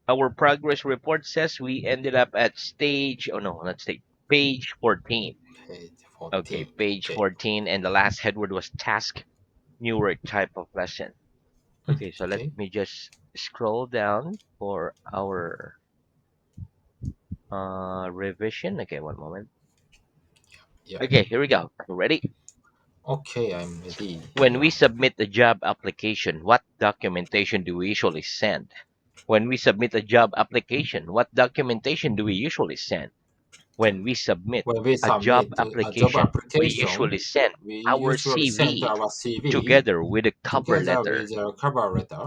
Our progress report says we ended up at stage, oh no, not stage, page 14. Page Okay, 14. page Okay. 14, and the last headword was task, new work type of lesson. Okay, so let Okay. me just scroll down for our revision. Okay, one moment. Yeah. Okay, here we go. You ready? Okay, I'm ready. When we submit a job application, what documentation do we usually send? When we submit a job application, what documentation do we usually send? When we submit When we a job submit a job application, we application, usually send we our usually send CV our CV together with a cover together letter. with a cover letter.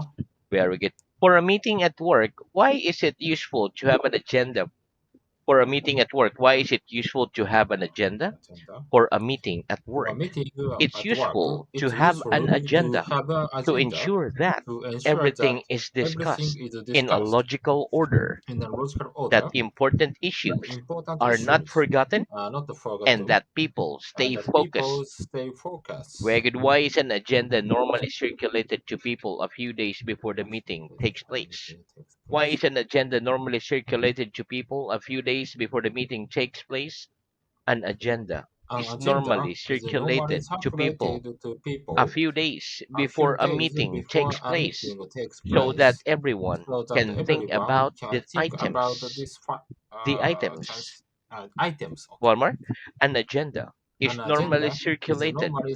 Very good. For a meeting at work, why is it useful to have an agenda? For a meeting at work, why is it useful to have an agenda? Agenda. For a meeting at For a work, meeting it's at work, useful to it's have useful an to agenda have an to agenda ensure that to ensure that everything is everything discussed is in a discussed logical order, in a logical that order, important that issues important are not issues forgotten, are not and forgotten, that people and stay that people focused. stay focused. Very good. Why is an agenda normally circulated to people a few days before the meeting takes place? Meeting takes Why place. is an agenda normally circulated to people a few days before the meeting takes place? An agenda An is agenda normally is normally circulated to people circulated to a people few days a few before a days meeting before takes a place, meeting takes so that place, everyone so that can think everyone about can think about the items. items. Okay. One more. An agenda is An normally agenda is circulated normally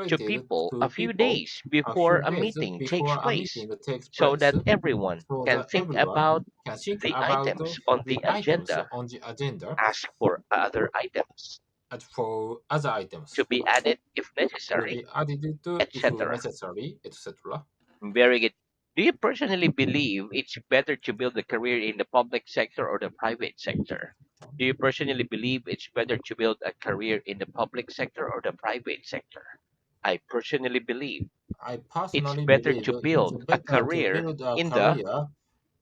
to circulated people a to few people days a before few a days meeting takes before a place, meeting takes so place, that everyone so can that think everyone about can think the about items on the the items agenda, on the agenda ask for other items and for other to items be added if to necessary, be added to if etc. necessary, etc. Very good. Do you personally believe it's better to build a career in the public sector or the private sector? Do you personally believe it's better to build a career in the public sector or the private sector? I personally believe I it's personally better believe to it's build a better to career build a in the career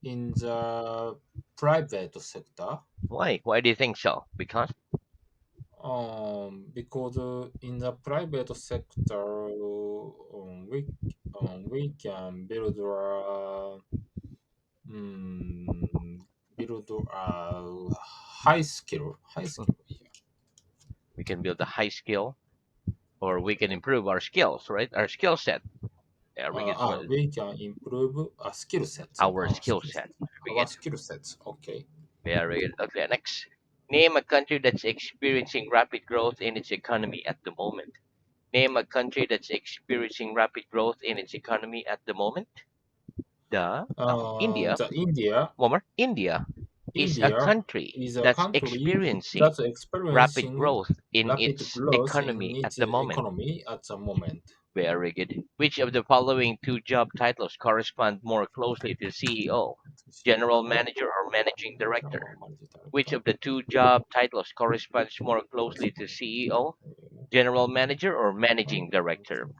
in the private sector, why? Why do you think so? Because because in the private sector, we can mm, build a high skill. Yeah. we can build a high skill or we can improve our skills, right? Our skill set. Yeah, We can improve a skill set. our skill set. Very Our good. skill sets. Okay. Very good. Okay, next. Name a country that's experiencing rapid growth in its economy at the moment. Name a country that's experiencing rapid growth in its economy at the moment. India. The India One more. India is a India country is a that's country experiencing that's rapid experiencing growth in rapid its growth in economy at its the moment. economy at the moment. Very good. Which of the following two job titles correspond more closely to CEO? General CEO, Manager or Managing Director? General Manager Which Director, of the two job titles corresponds more closely to CEO? General Manager or Managing Director?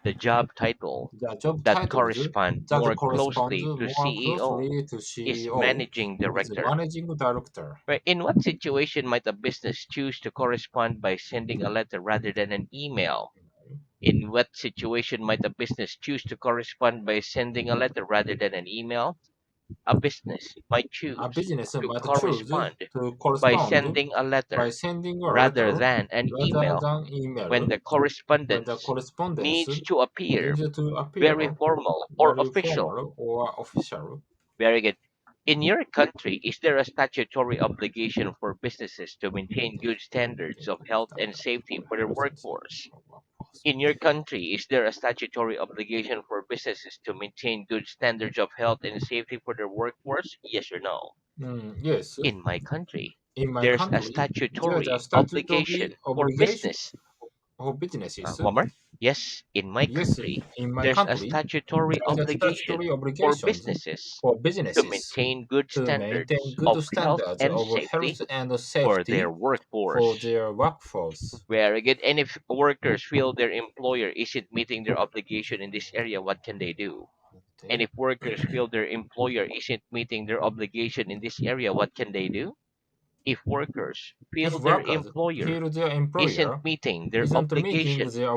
The job title the job that titles correspond that more corresponds closely to more CEO closely to is CEO Managing is Director. Managing Director. Right? In what situation might a business choose to correspond by sending a letter rather than an email? In what situation might a business choose to correspond by sending a letter rather than an email? A business might A choose business to might choose correspond to by correspond sending a by letter sending a rather letter than an rather email than when email the when the correspondence correspondence needs to appear needs to very appear formal or very official. formal or official. Very good. In your country, is there a statutory obligation for businesses to maintain good standards of health and safety for their workforce? In your country, is there a statutory obligation for businesses to maintain good standards of health and safety for their workforce? Yes or no? Yes, In my country, in my there's a country, there's a statutory statutory obligation for obligation business. for businesses. One more. Yes, in my Yes, country, in my there's a country, statutory there's a obligation statutory for obligations businesses for to businesses maintain good to maintain standards good of health standards and of safety health and for their safety for workforce. their workforce. Very good. And if workers feel their employer isn't meeting their obligation in this area, what can they do? And Okay. if workers feel their employer isn't meeting their obligation in this area, what can they do? If workers If feel their workers employer feel their isn't employer meeting their isn't meeting obligation their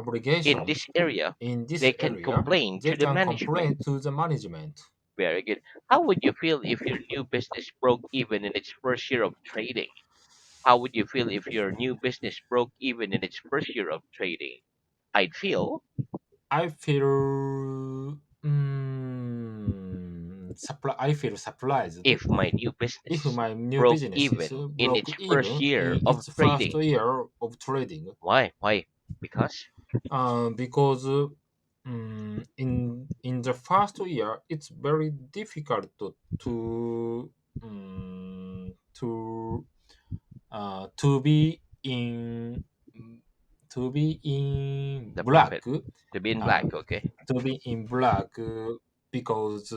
in obligations this area, in this they can area, complain they to the can management. complain to the management. Very good. How would you feel if your new business broke even in its first year of trading? How would you feel if your new business broke even in its first year of trading? I'd feel I feel I feel surprised if my new if business my new broke business is even in broke its first even year in of its first trading. year of trading. Why? Why? Because Because in the first year it's very difficult to to be in to be in the black profit to be in uh, black, okay? to be in black because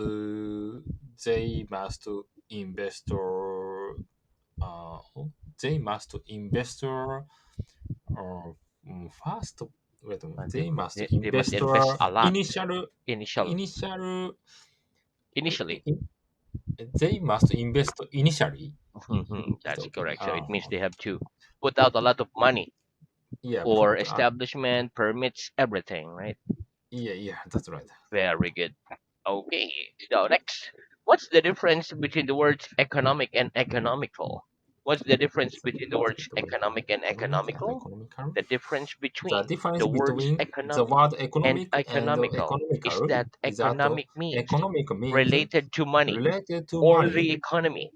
they must invest uh, they must invest first wait a minute, they must They must invest invest a lot initial initial initially. they must invest initially. Is it That's okay? correct. So it means they have to put out a lot of money Yeah, for put establishment, permits, everything, right? yeah, that's right. Very good. Okay. So next, what's the difference between the words economic and economical? What's the difference between the words economic and Economic and economical? economical. The difference The between difference the words between the economic word and economic and economical is economical that is that economic means economic means related to money related to or money the economy,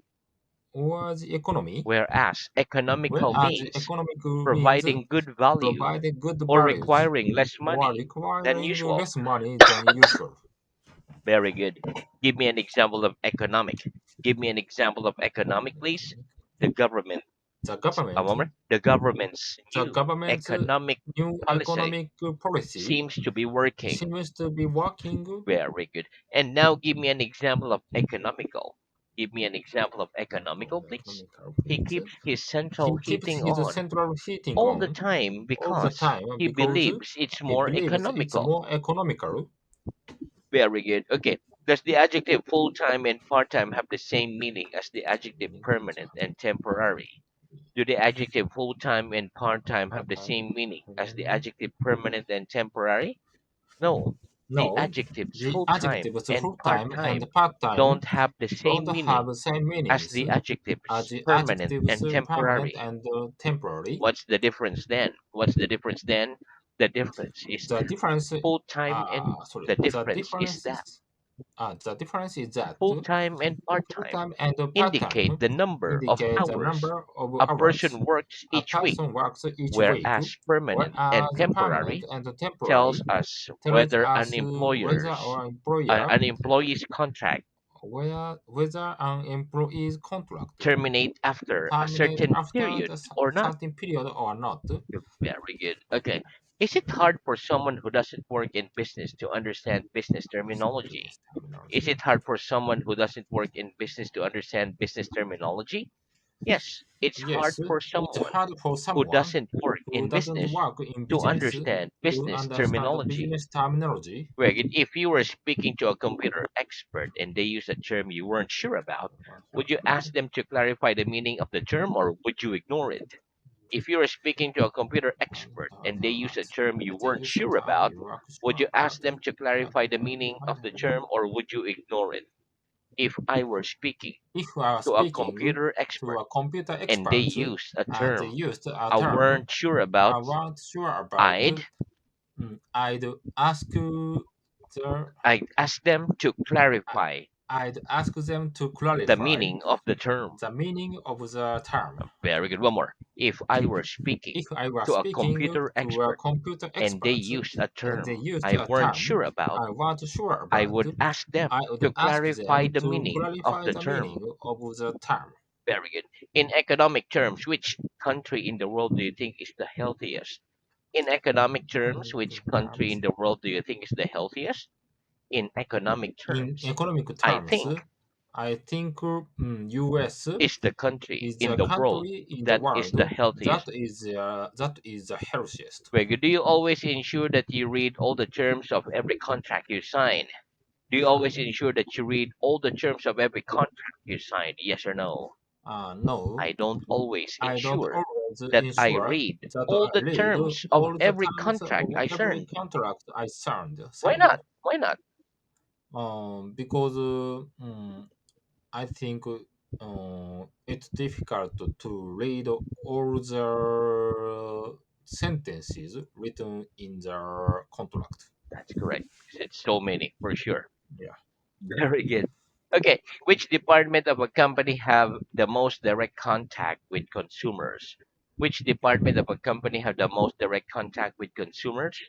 or the economy, whereas economical whereas means economical means providing good value providing good or values requiring less or money than requiring usual. less money than usual. Very good. Give me an example of economic. Give me an example of economic, please. Economic. The government. The A government, moment. The government's the new government's economic new policy economic policy seems to be working. seems to be working. Very good. And now give me an example of economical. Give me an example of economical, please. Economical He means keeps his he central keeps heating his on central heating all the on time all the because time he because believes it's he more believes it's economical. more economical. Very good. Okay. Does the adjective full time and part time have the same meaning as the adjective permanent and temporary? Do the adjective full time and part time have the same meaning as the adjective permanent and temporary? No. The No, adjectives the full time adjectives and full part time and time part time don't have the don't same have meaning the same as meanings the as adjectives the permanent adjectives and permanent temporary. and temporary. What's the difference then? What's the difference then? The difference is The difference, full time and sorry, the difference is that the difference is that full time and part full time time and part indicate time the number of indicate the hours number of a hours person works a each week, person works each week, whereas permanent and whereas permanent temporary and tells temporary us tells us whether our employer an employee's contract whether an employee's contract terminate after a terminate certain after period the or not. certain period or not. Very good. Okay. Is it hard for someone who doesn't work in business to understand business terminology? Business Is terminology. it hard for someone who doesn't work in business to understand business terminology? Yes, it's hard Yes, for it's someone hard for who someone doesn't work who in doesn't business work in to business understand to business understand the terminology. business terminology. Where if you were speaking to a computer expert and they use a term you weren't sure about, would you ask them to clarify the meaning of the term or would you ignore it? If you were speaking to a computer expert and they use a term you They weren't use a sure term about, you are would sure you about. ask them to clarify the meaning of the term or would you ignore it? If I were speaking If we are to a speaking computer to expert a computer and they expert used a and they term used a I term weren't sure I about, weren't sure about, I'd I'd ask I'd ask them to clarify I'd ask them to the clarify meaning of the term. the meaning of the term. Very good. One more. If I were speaking If I were to a speaking computer to a expert computer and they expert used a and they term used I a weren't term sure about, I wasn't sure I about, would ask them I would to ask clarify them the to meaning of clarify the the term. meaning of the term. Very good. In economic terms, which country in the world do you think is the healthiest? In economic terms, Economic which country in terms. the world do you think is the healthiest? In economic In terms, economic I terms, think I think US is the country is in the the world country in the that is world the healthiest. that is the healthiest. Very good. Do you always ensure that you read all the terms of every contract you sign? Do you always ensure that you read all the terms of every contract you sign? Yes or no? No, I don't always I don't ensure always that I ensure read that all I the read terms of all the every terms of contract I every sign. contract I Why signed. not? Why not? Because I think it's difficult to read all the sentences written in the contract. That's correct. It's so many for sure. Yeah. Very good. Okay, which department of a company have the most direct contact with consumers? Which department of a company have the most direct contact with consumers?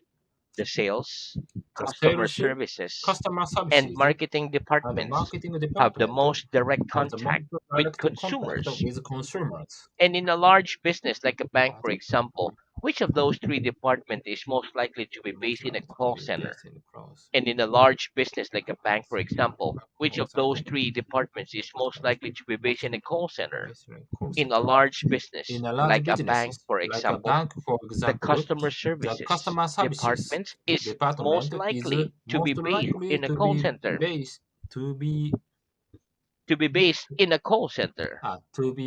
The sales, The customer sales, services, customer and services, marketing and the departments marketing have the department most direct have the most contact with direct contact consumers. with consumers. And in a large business like a bank, for But example, which of those three departments is most likely to be most based in a likely to call be center? based in France. And in a large business like a bank, for example, which For of those example, three departments is most likely to be based most in a call center? based in call In a center. large business In a large like a bank, businesses for like a example, bank, for the example, customer the services customer services department is most department is likely to be most based likely in a to call be center. based to be To be based in a call center.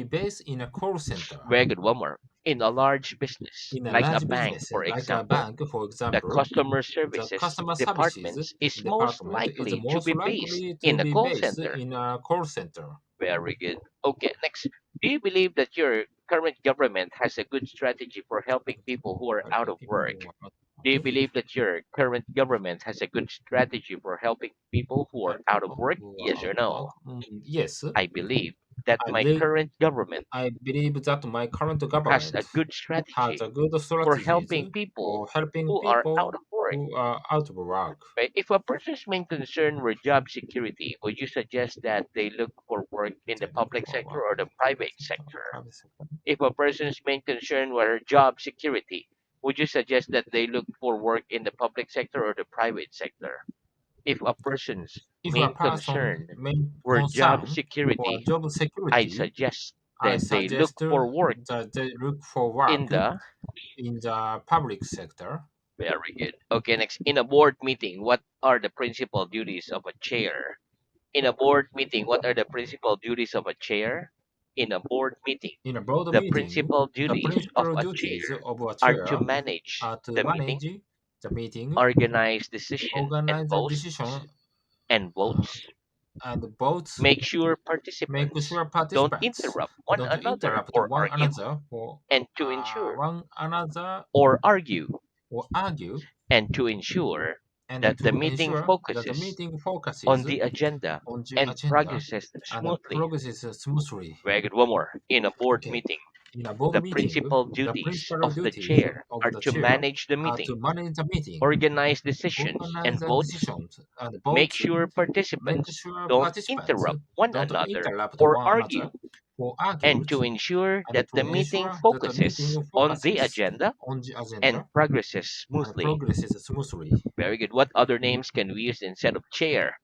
based in a call center. Very good. One more. In a large business In a like a large bank, business for like a example, bank, for the example, customer the services customer services departments is most department is likely to most be based likely to in a be call based center. in a call center. Very good. Okay, next. Do you believe that your current government has a good strategy for helping people who are out Helping of people work? who are Do you okay. believe that your current government has a good strategy for helping people who are out of People work? who are Yes out or of work. no? Yes, I believe that I my believe current government I believe that my current has government a good has strategy a good for strategies helping people for helping who are out people of work. who are out of work. Right? If a person's main concern were job security, would you suggest that they look for work in the They look public for sector work or in the the public private sector or sector? private sector. If a person's main concern were job security, would you suggest that they look for work in the public sector or the private sector? If a person's If a main person concern main were job concern for security, job I'd security, suggest I that they look suggest for work that they look for in work the. in the public sector. Very good. Okay, next. In a board meeting, what are the principal duties of a chair? In a board meeting, what are the principal duties of a chair? In a board meeting, In a board the meeting, principal the duties of principal a duties chair of a are to chair manage are to the meeting, manage the meeting, organize decision organize the decision, and votes, and vote, make sure make participants sure don't participants interrupt one don't another interrupt or one argue, another for and to ensure one another or argue, or argue, and to ensure and that the to meeting ensure that the focuses meeting on focuses the agenda on the and agenda progresses and smoothly. progresses smoothly. Very good. One more. In a board Okay. meeting, In a board the meeting, principal the duties principal of the duties chair of are the to chair manage the are meeting, to manage the meeting, organize decisions organize and the votes, decisions and make vote, sure make participants sure don't participants interrupt one don't another interrupt or one argue, another or argue, and to ensure and that to the meeting ensure that the meeting focuses on the focuses agenda on the and agenda progresses and smoothly. progresses smoothly. Very good. What other names can we use instead of chair?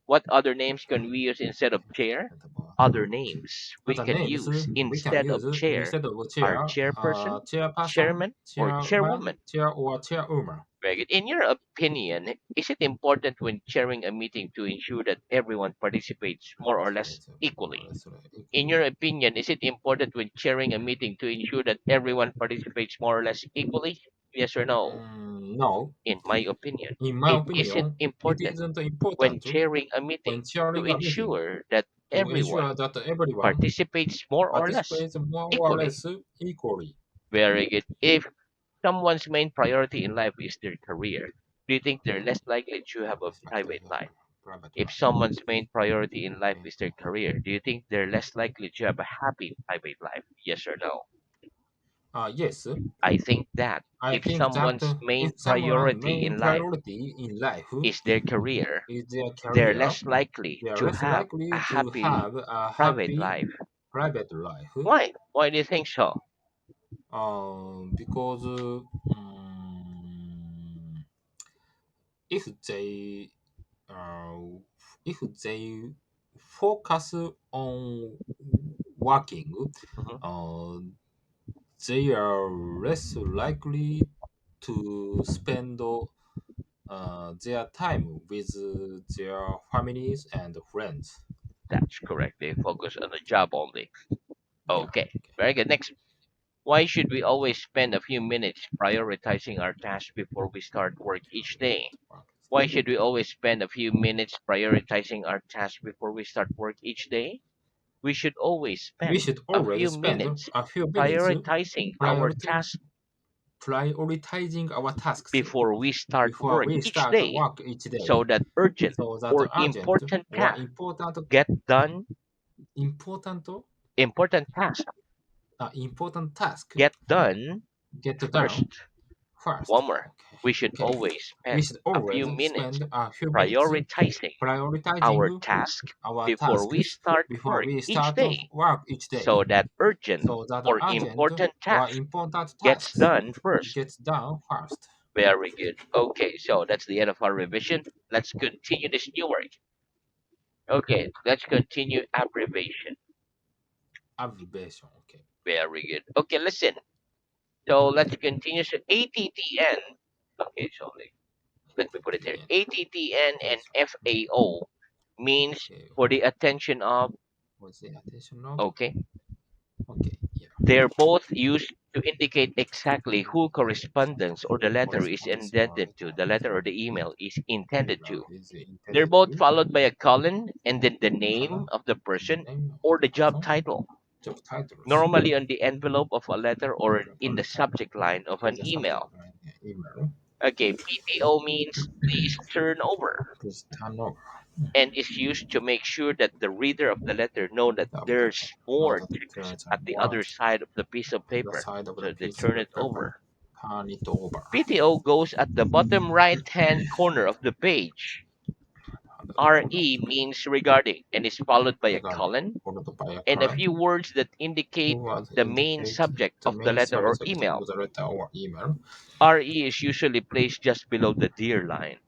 What other names can we use instead of chair? Other names we Other can names use we can instead use of chair instead of chair, are chairperson, chairperson, chairman, or chairman, chairwoman. chair or chairwoman. Very good. In your opinion, is it important when chairing a meeting to ensure that everyone participates more or less Participates more or equally? less In equally. your opinion, is it important when chairing a meeting to ensure that everyone participates more or less equally? Yes or no? No, In my opinion, in my it isn't opinion, it important isn't when important chairing a when meeting to chairing a meeting ensure that to everyone ensure that everyone participates more or less participates more or equally. less equally. Very good. If someone's main priority in life is their career, do you think they're less likely to have a It's like private life? private If life. someone's main priority in life Okay. is their career, do you think they're less likely to have a happy private life? Yes or no? Yes, I think that I if think that someone's if main someone's priority main in life priority in life is their career, is their they're career, less likely they are to less have a likely to happy have a private happy life. private life. Why? Why do you think so? Because um, if they uh, if they focus on working, Mhm. uh, they are less likely to spend their time with their families and friends. That's correct. They focus on the job only. Yeah. Okay, Okay. very good. Next, why should we always spend a few minutes prioritizing our tasks before we start work each day? Why should we always spend a few minutes prioritizing our tasks before we start work each day? We should always We spend should a always few spend minutes a few minutes prioritizing our priority, tasks prioritizing our tasks before we start before work we each start day work each day, so that urgent so that or urgent important or tasks get done important important tasks important task get done get first. done first. One more. Okay. We should Okay. always We spend should a always few minutes spend a few minutes prioritizing our prioritizing task our before we tasks start before work we each start day work each day, so that urgent so that or urgent important or task important gets tasks done first. gets done first. Very good. Okay, so that's the end of our revision. Let's continue this new work. Okay, let's continue abbreviation. Abbreviation. Okay. Very good. Okay, listen. So let's continue. So ATTN. Okay, so let me put it here. TN. ATTN and Yes. FAO means Okay. for the attention of. What's the attention of? Okay, Okay. Yeah. they're both used to indicate exactly who correspondence or the letter is Correspondence or intended to. The letter or the email is intended email to. is They're intended both to. followed by a colon and then the name Color of the and the person name of or the the job person. title, Job titles. normally on the envelope of a letter or Envelope in the letter subject line of in an the subject email. line email. Okay, PTO means please turn over Please turn over. and is used to make sure that the reader of the letter know that That we there's know more that text there is at the more other side of the piece of the paper. side of the So they piece of turn the it paper. over. Turn it over. PTO goes at the bottom right hand corner of the page. And the corner of RE the page. means regarding and is followed by a Regarding colon followed by a and a column few words that indicate who was the main indicate subject the of the main letter or subject email. of the letter or email. RE is usually placed just below the dear line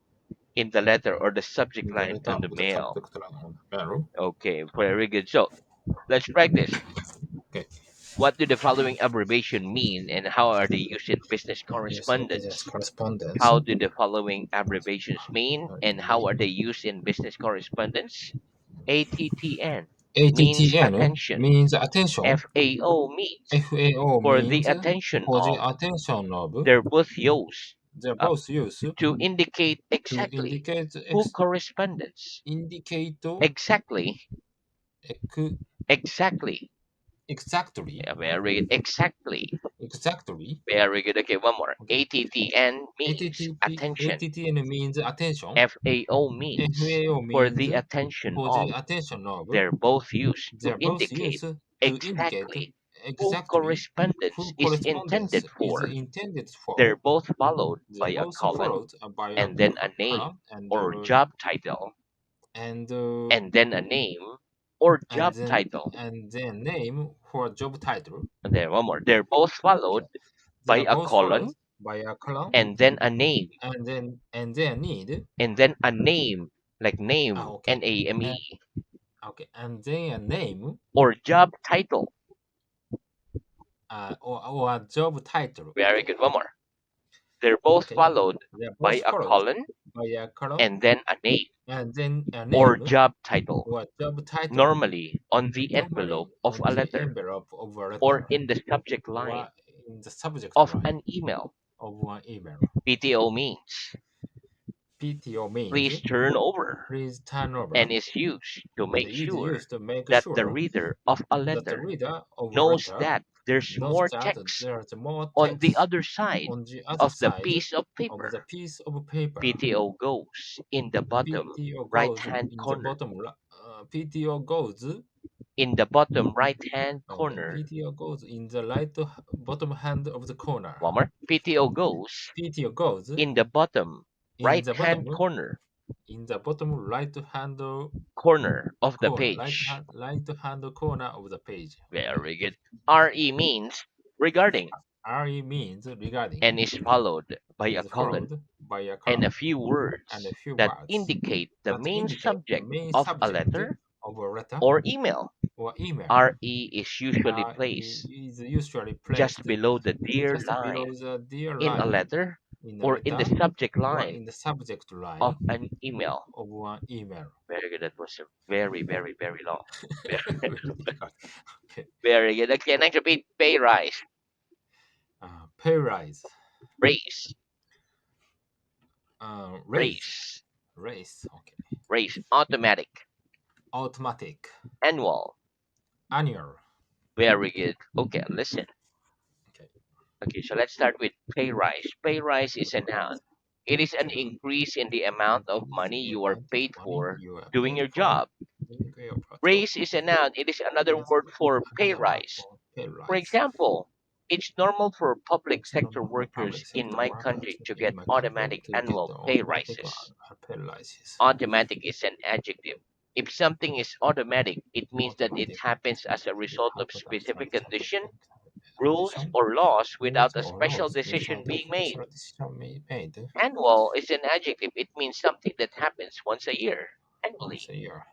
in the letter or the subject In the line letter on the of the mail. subject line on the mail. Okay, very good. So let's practice. Okay. What do the following abbreviation mean and how are they used in business Yes, so business correspondence? correspondence. How do the following abbreviations mean and how are they Mean used in business correspondence? ATTN means ATTN attention. means attention. FAO means FAO for the means attention for the of. attention of. They're both used They're uh, both used to indicate to exactly indicate who correspondence. indicate Exactly, ex- exactly. exactly Yeah, very good. Exactly. exactly. Very good. Okay, one more. Okay. ATTN means attention. ATTN means attention. FAO means FAO for means the attention for the of. attention of. They're both used to They're both indicate used to indicate exactly who exactly correspondence who is correspondence intended is for. intended for. They're both followed They're by a both colon followed by a and then a name column or job title, and and then a name or job title. and then name for job title. And then one more. They're both followed Okay. They by are a both followed colon by a column and then a name and then need and then a name like name okay NAME and, okay and then a name or job title. or a job title. Very good. One more. They're both Okay, followed they are by both a followed colon by a column and then a name and then a or name job title, or a job title. normally on the Normally envelope of on a the letter envelope of a or letter in the subject line or in the subject of line an email. of one email. PTO means PTO means please turn over please turn and over is used to and make is sure used to make that the sure reader of a that the letter reader of a knows letter that there's knows more that text there's more on the text other side on the other of the side piece of of the paper. piece of paper. PTO goes in the bottom PTO right goes hand in the corner. bottom. PTO goes In the bottom right hand okay. corner. PTO goes in the bottom hand of the corner. One more. PTO goes PTO goes in the bottom in right the bottom hand corner right hand corner of the corner page. right hand corner of the page. Okay. Very good. RE means regarding RE means regarding and is followed by a is colon followed by a and a column few and a words few that words indicate the that main indicate the subject main of a subject letter of a letter or email. or email. RE is usually RE placed is usually just placed below the dear just below line the dear in a line letter in a or in the letter subject or line in the subject of line an email. of one email. Very good. That was a very, very, very long. Very, Very difficult. Okay. very good. Okay, next repeat. Pay rise. Pay rise. Raise. Raise. Race. Race. Okay. Race. Automatic. Automatic. Annual. Annual. Very good. Okay, listen. Okay. Okay, so let's start with pay rise. Pay rise is a noun. It is an increase in the amount of Increase money the you are amount of paid money for you are doing paid your for job. doing your job. Raise is a noun. It is another Is word for pay another word rise. for pay For rise. example, it's normal for public It's sector normal for workers public in sector my workers country to in get my country automatic to get the annual pay automatic rises. pay rises. Automatic is an adjective. If something is automatic, it means that it Automatic. happens as a It result of happens as a specific result condition, of rules, condition, or laws rules, without a or special laws decision without a being made. special decision made Annual is an adjective. It means something that happens once a year, once annually. a year.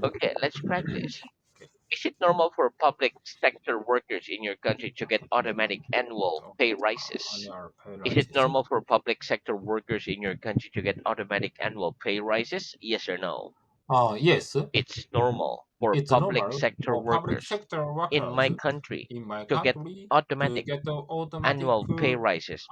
Okay, let's practice. Okay. Is it normal for public sector workers in your country to get automatic annual So, pay rises? annual pay Is it rises. normal for public sector workers in your country to get automatic annual pay rises? Yes or no? Yes, It's normal for it's public normal sector for public workers sector in workers my country in my to get country to automatic get the automatic annual pay rises.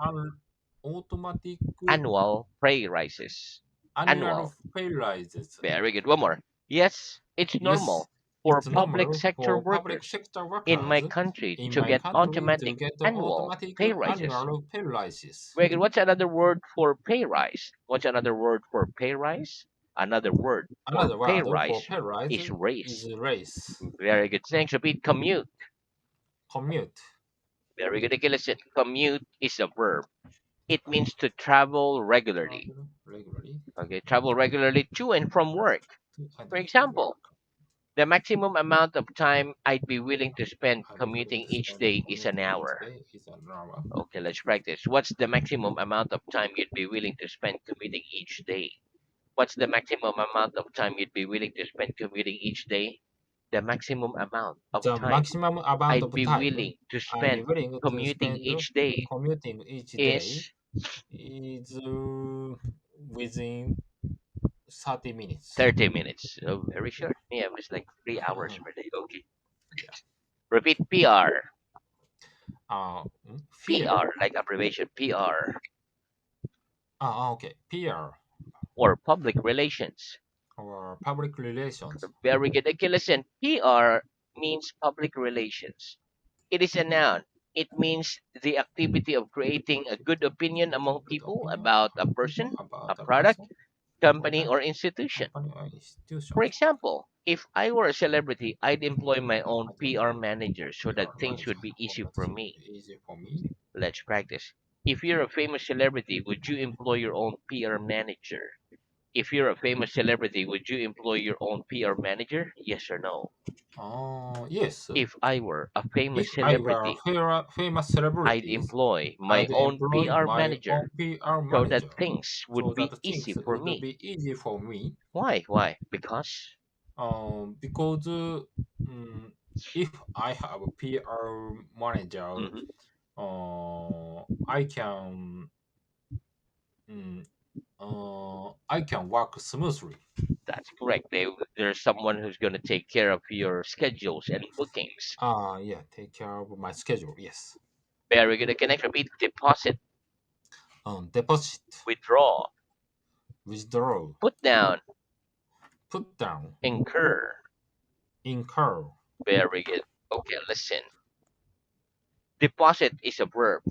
automatic Annual pay rises. annual Annual. pay rises. Very good. One more. Yes, it's Yes, normal for it's public normal sector for public workers sector in my workers country in to my get country to automatic get the annual automatic pay rises. annual pay rises. Very good. What's another word for pay rise? What's another word for pay rise? Another word for Another pay word for rise pay rise is is race. race. Very good. Thanks. Repeat. Commute. Commute. Very good. Okay, listen. Commute is a verb. It means to travel regularly. Travel regularly Okay, travel regularly to and from work. to and For from example, work. the maximum amount of time I'd be willing to spend I'll be willing commuting to each spend day is an commuting each hour. day is an hour. Okay, let's practice. What's the maximum amount of time you'd be willing to spend commuting each day? What's the maximum amount of time you'd be willing to spend commuting each day? The maximum amount of The time maximum amount I'd of be time willing to I'll be spend willing to commuting spend each day commuting each day is is within 30 minutes. 30 minutes. Oh, very short. Yeah, it was like 3 hours per day. Okay. Yeah. Repeat PR. Fear. PR, like abbreviation PR, Okay. PR or public relations. or public relations. Very good. Okay, listen. PR means public relations. It is a noun. It means the activity of creating a good opinion Creating a among good people opinion about a among people person, about a a product, person, company, product, or institution. company, or institution. For example, if I were a celebrity, I'd employ my own I can PR employ manager so that PR things manager would be so easy that for it will me. be easy for me. Let's practice. If you're a famous celebrity, would you employ your own PR manager? If you're a famous celebrity, would you employ your own PR manager? Yes or no? Yes. If I were a If famous I were celebrity, famous I'd celebrities, employ my I'd own employ PR my own manager PR so that manager things so would that be easy things for would me. be easy for me. Why? Why? Because. Because if I have a PR manager, Mhm, I can mm, I can work smoothly. that's correct. There's someone who's going to take care of your schedules and bookings. Yeah, take care of my schedule. Yes. Very good. Can I repeat? Deposit, Deposit, withdraw, withdraw, put down, put down, incur. incur. Very good. Okay, listen. Deposit is a verb.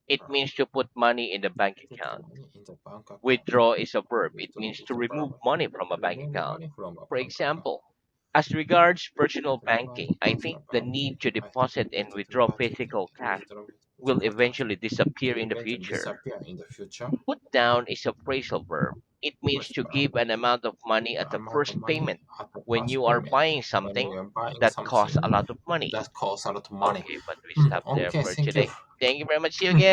It uh, means to put money in the bank Put account. money in the bank account. Withdraw is a verb. It Withdraw means is to a remove verb. money from a bank Remove account. money from a For bank account. example, as regards personal As regards banking, I think personal the banking, need to I think deposit the and withdraw deposit physical and cash withdrawal will physical cash eventually will disappear in the eventually future. disappear in the future. Put down is a phrasal verb. It means to Whisper give an amount of money the at the amount of first money payment at the when first you are payment buying when something we are buying that costs a something lot of money. that costs a lot of money. Okay, but we stop there Okay, for thank you. today. Thank you very much. See you again.